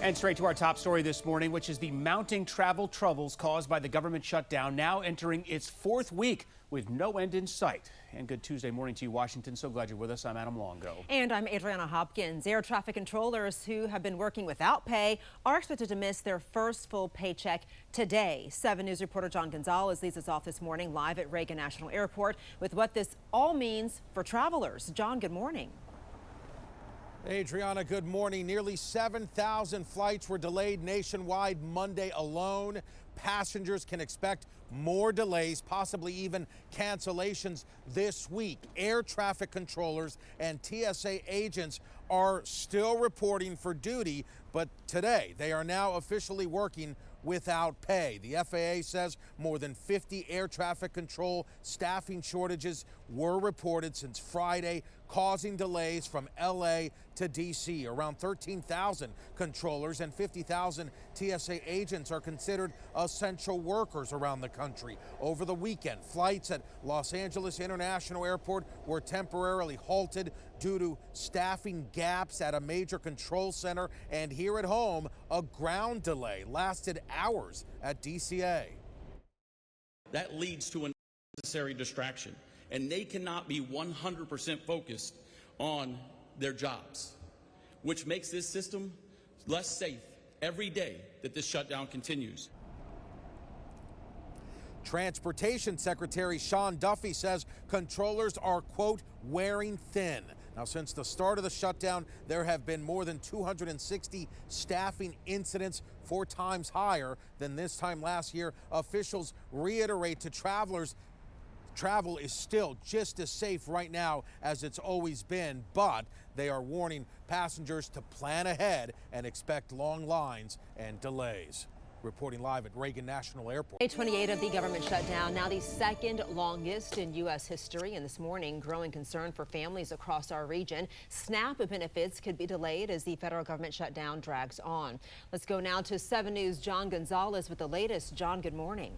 And straight to our top story this morning, which is the mounting travel troubles caused by the government shutdown, now entering its fourth week with no end in sight. And good Tuesday morning to you, Washington. So glad you're with us. I'm Adam Longo. And I'm Adriana Hopkins. Air traffic controllers who have been working without pay are expected to miss their first full paycheck today. 7 News reporter John Gonzalez leads us off this morning live at Reagan National Airport with what this all means for travelers. John, good morning. Adriana, good morning. Nearly 7,000 flights were delayed nationwide Monday alone. Passengers can expect more delays, possibly even cancellations this week. Air traffic controllers and TSA agents are still reporting for duty, but today they are now officially working without pay. The FAA says more than 50 air traffic control staffing shortages were reported since Friday, causing delays from LA to DC. Around 13,000 controllers and 50,000 TSA agents are considered essential workers around the country. Over the weekend, flights at Los Angeles International Airport were temporarily halted due to staffing gaps at a major control center, and here at home, a ground delay lasted hours at DCA. That leads to a unnecessary distraction, and they cannot be 100% focused on their jobs, which makes this system less safe every day that this shutdown continues. Transportation Secretary Sean Duffy says controllers are, quote, wearing thin. Now, since the start of the shutdown, there have been more than 260 staffing incidents, 4 times higher than this time last year. Officials reiterate to travelers travel is still just as safe right now as it's always been, but they are warning passengers to plan ahead and expect long lines and delays. Reporting live at Reagan National Airport. Day 28 of the government shutdown, now the second longest in U.S. history. And this morning, growing concern for families across our region. SNAP benefits could be delayed as the federal government shutdown drags on. Let's go now to 7 News' John Gonzalez with the latest. John, good morning.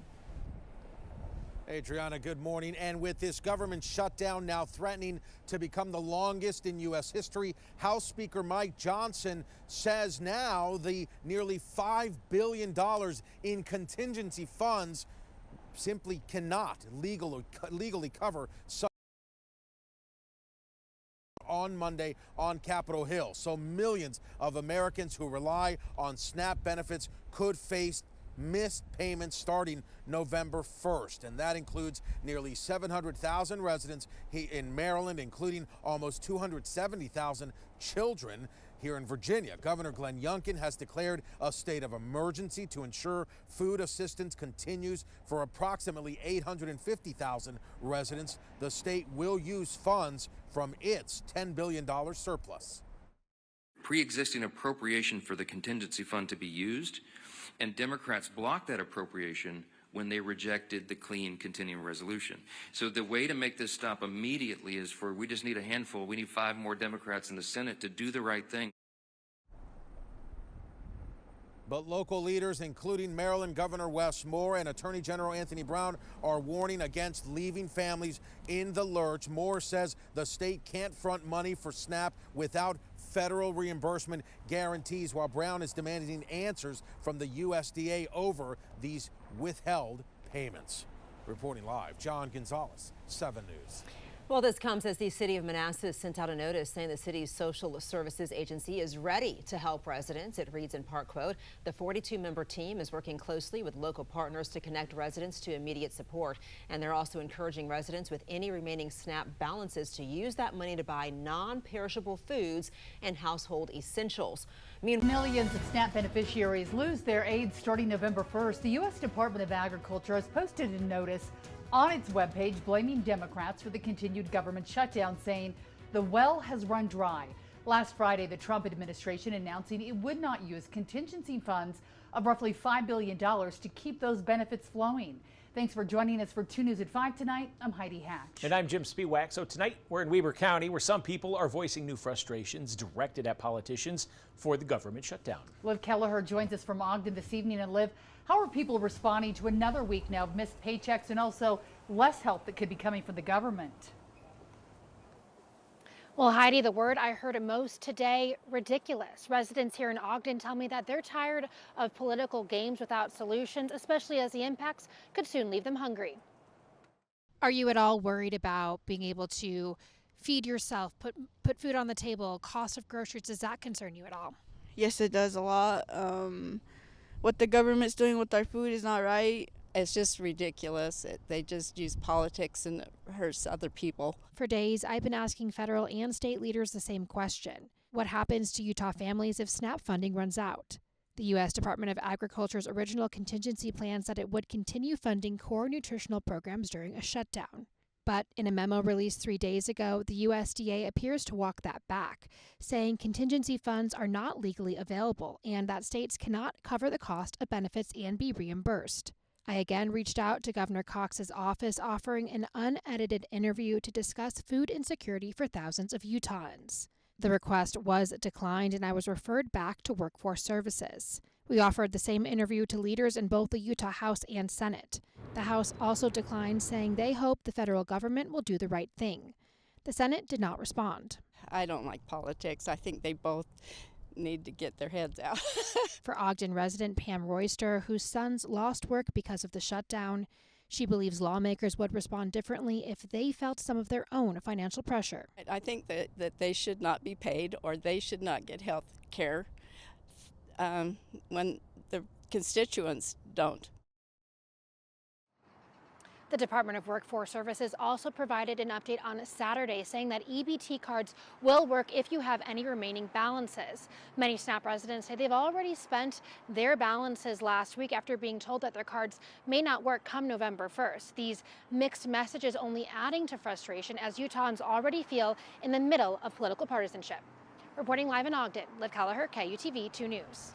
Adriana, good morning. And with this government shutdown now threatening to become the longest in U.S. history, House Speaker Mike Johnson says now the nearly $5 billion in contingency funds simply cannot legally cover some on Monday on Capitol Hill. So millions of Americans who rely on SNAP benefits could face missed payments starting November 1st, and that includes nearly 700,000 residents in Maryland, including almost 270,000 children here in Virginia. Governor Glenn Youngkin has declared a state of emergency to ensure food assistance continues for approximately 850,000 residents. The state will use funds from its $10 billion surplus. Pre-existing appropriation for the contingency fund to be used, and Democrats blocked that appropriation when they rejected the clean continuing resolution. So the way to make this stop immediately is we just need a handful. We need 5 more Democrats in the Senate to do the right thing. But local leaders, including Maryland Governor Wes Moore and Attorney General Anthony Brown, are warning against leaving families in the lurch. Moore says the state can't front money for SNAP without federal reimbursement guarantees, while Brown is demanding answers from the USDA over these withheld payments. Reporting live, John Gonzalez, 7 News. Well, this comes as the city of Manassas sent out a notice saying the city's social services agency is ready to help residents. It reads in part, quote, the 42-member team is working closely with local partners to connect residents to immediate support. And they're also encouraging residents with any remaining SNAP balances to use that money to buy non-perishable foods and household essentials. Millions of SNAP beneficiaries lose their aid starting November 1st. The U.S. Department of Agriculture has posted a notice on its webpage blaming Democrats for the continued government shutdown, saying the well has run dry. Last Friday, the Trump administration announcing it would not use contingency funds of roughly $5 billion to keep those benefits flowing. Thanks for joining us for 2 News at 5 tonight. I'm Heidi Hatch. And I'm Jim Spiewak. So tonight we're in Weber County, where some people are voicing new frustrations directed at politicians for the government shutdown. Liv Kelleher joins us from Ogden this evening. And Liv, how are people responding to another week now of missed paychecks and also less help that could be coming from the government? Well, Heidi, the word I heard most today, ridiculous. Residents here in Ogden tell me that they're tired of political games without solutions, especially as the impacts could soon leave them hungry. Are you at all worried about being able to feed yourself, put food on the table, cost of groceries? Does that concern you at all? Yes, it does a lot. What the government's doing with our food is not right. It's just ridiculous. They just use politics and it hurts other people. For days, I've been asking federal and state leaders the same question. What happens to Utah families if SNAP funding runs out? The U.S. Department of Agriculture's original contingency plan said it would continue funding core nutritional programs during a shutdown. But in a memo released 3 days ago, the USDA appears to walk that back, saying contingency funds are not legally available and that states cannot cover the cost of benefits and be reimbursed. I again reached out to Governor Cox's office, offering an unedited interview to discuss food insecurity for thousands of Utahns. The request was declined, and I was referred back to Workforce Services. We offered the same interview to leaders in both the Utah House and Senate. The House also declined, saying they hope the federal government will do the right thing. The Senate did not respond. I don't like politics. I think they both need to get their heads out. For Ogden resident Pam Royster, whose sons lost work because of the shutdown, she believes lawmakers would respond differently if they felt some of their own financial pressure. I think that they should not be paid or they should not get health care when the constituents don't. The Department of Workforce Services also provided an update on Saturday saying that EBT cards will work if you have any remaining balances. Many SNAP residents say they've already spent their balances last week after being told that their cards may not work come November 1st. These mixed messages only adding to frustration as Utahns already feel in the middle of political partisanship. Reporting live in Ogden, Liv Kelleher, KUTV 2 News.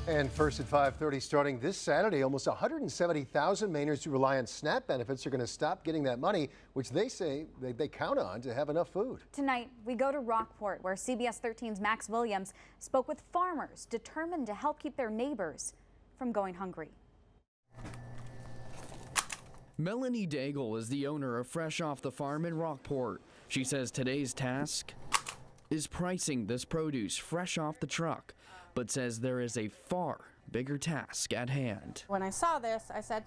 And first at 5:30 starting this Saturday, almost 170,000 Mainers who rely on SNAP benefits are going to stop getting that money, which they say they count on to have enough food. Tonight, we go to Rockport, where CBS 13's Max Williams spoke with farmers determined to help keep their neighbors from going hungry. Melanie Daigle is the owner of Fresh Off the Farm in Rockport. She says today's task is pricing this produce fresh off the truck, but says there is a far bigger task at hand. When I saw this, I said,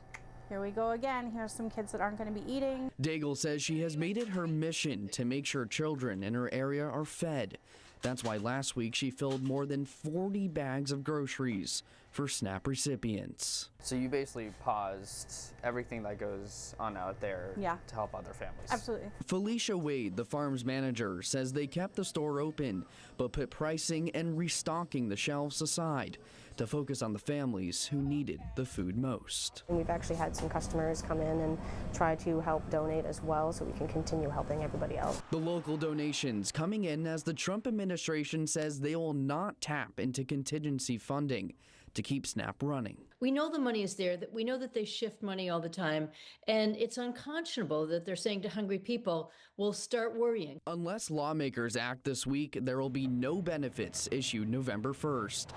here we go again. Here's some kids that aren't going to be eating. Daigle says she has made it her mission to make sure children in her area are fed. That's why last week she filled more than 40 bags of groceries for SNAP recipients. So you basically paused everything that goes on out there to help other families. Absolutely. Felicia Wade, the farm's manager, says they kept the store open, but put pricing and restocking the shelves aside to focus on the families who needed the food most. And we've actually had some customers come in and try to help donate as well so we can continue helping everybody else. The local donations coming in as the Trump administration says they will not tap into contingency funding to keep SNAP running. We know the money is there, that we know that they shift money all the time, and it's unconscionable that they're saying to hungry people, we'll start worrying. Unless lawmakers act this week, there will be no benefits issued November 1st.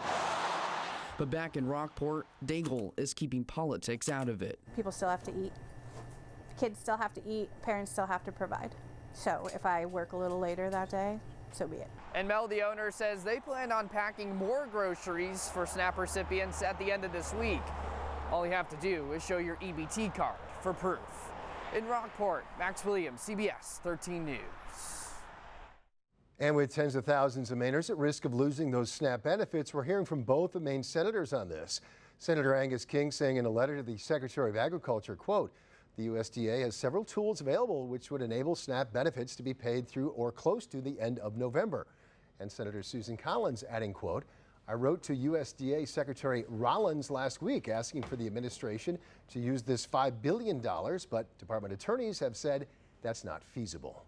But back in Rockport, Daigle is keeping politics out of it. People still have to eat. Kids still have to eat. Parents still have to provide. So if I work a little later that day, so be it. And Mel, the owner, says they plan on packing more groceries for SNAP recipients at the end of this week. All you have to do is show your EBT card for proof. In Rockport, Max Williams, CBS 13 News. And with tens of thousands of Mainers at risk of losing those SNAP benefits, we're hearing from both the Maine senators on this. Senator Angus King saying in a letter to the Secretary of Agriculture, quote, the USDA has several tools available which would enable SNAP benefits to be paid through or close to the end of November. And Senator Susan Collins adding, quote, I wrote to USDA Secretary Rollins last week asking for the administration to use this $5 billion, but department attorneys have said that's not feasible.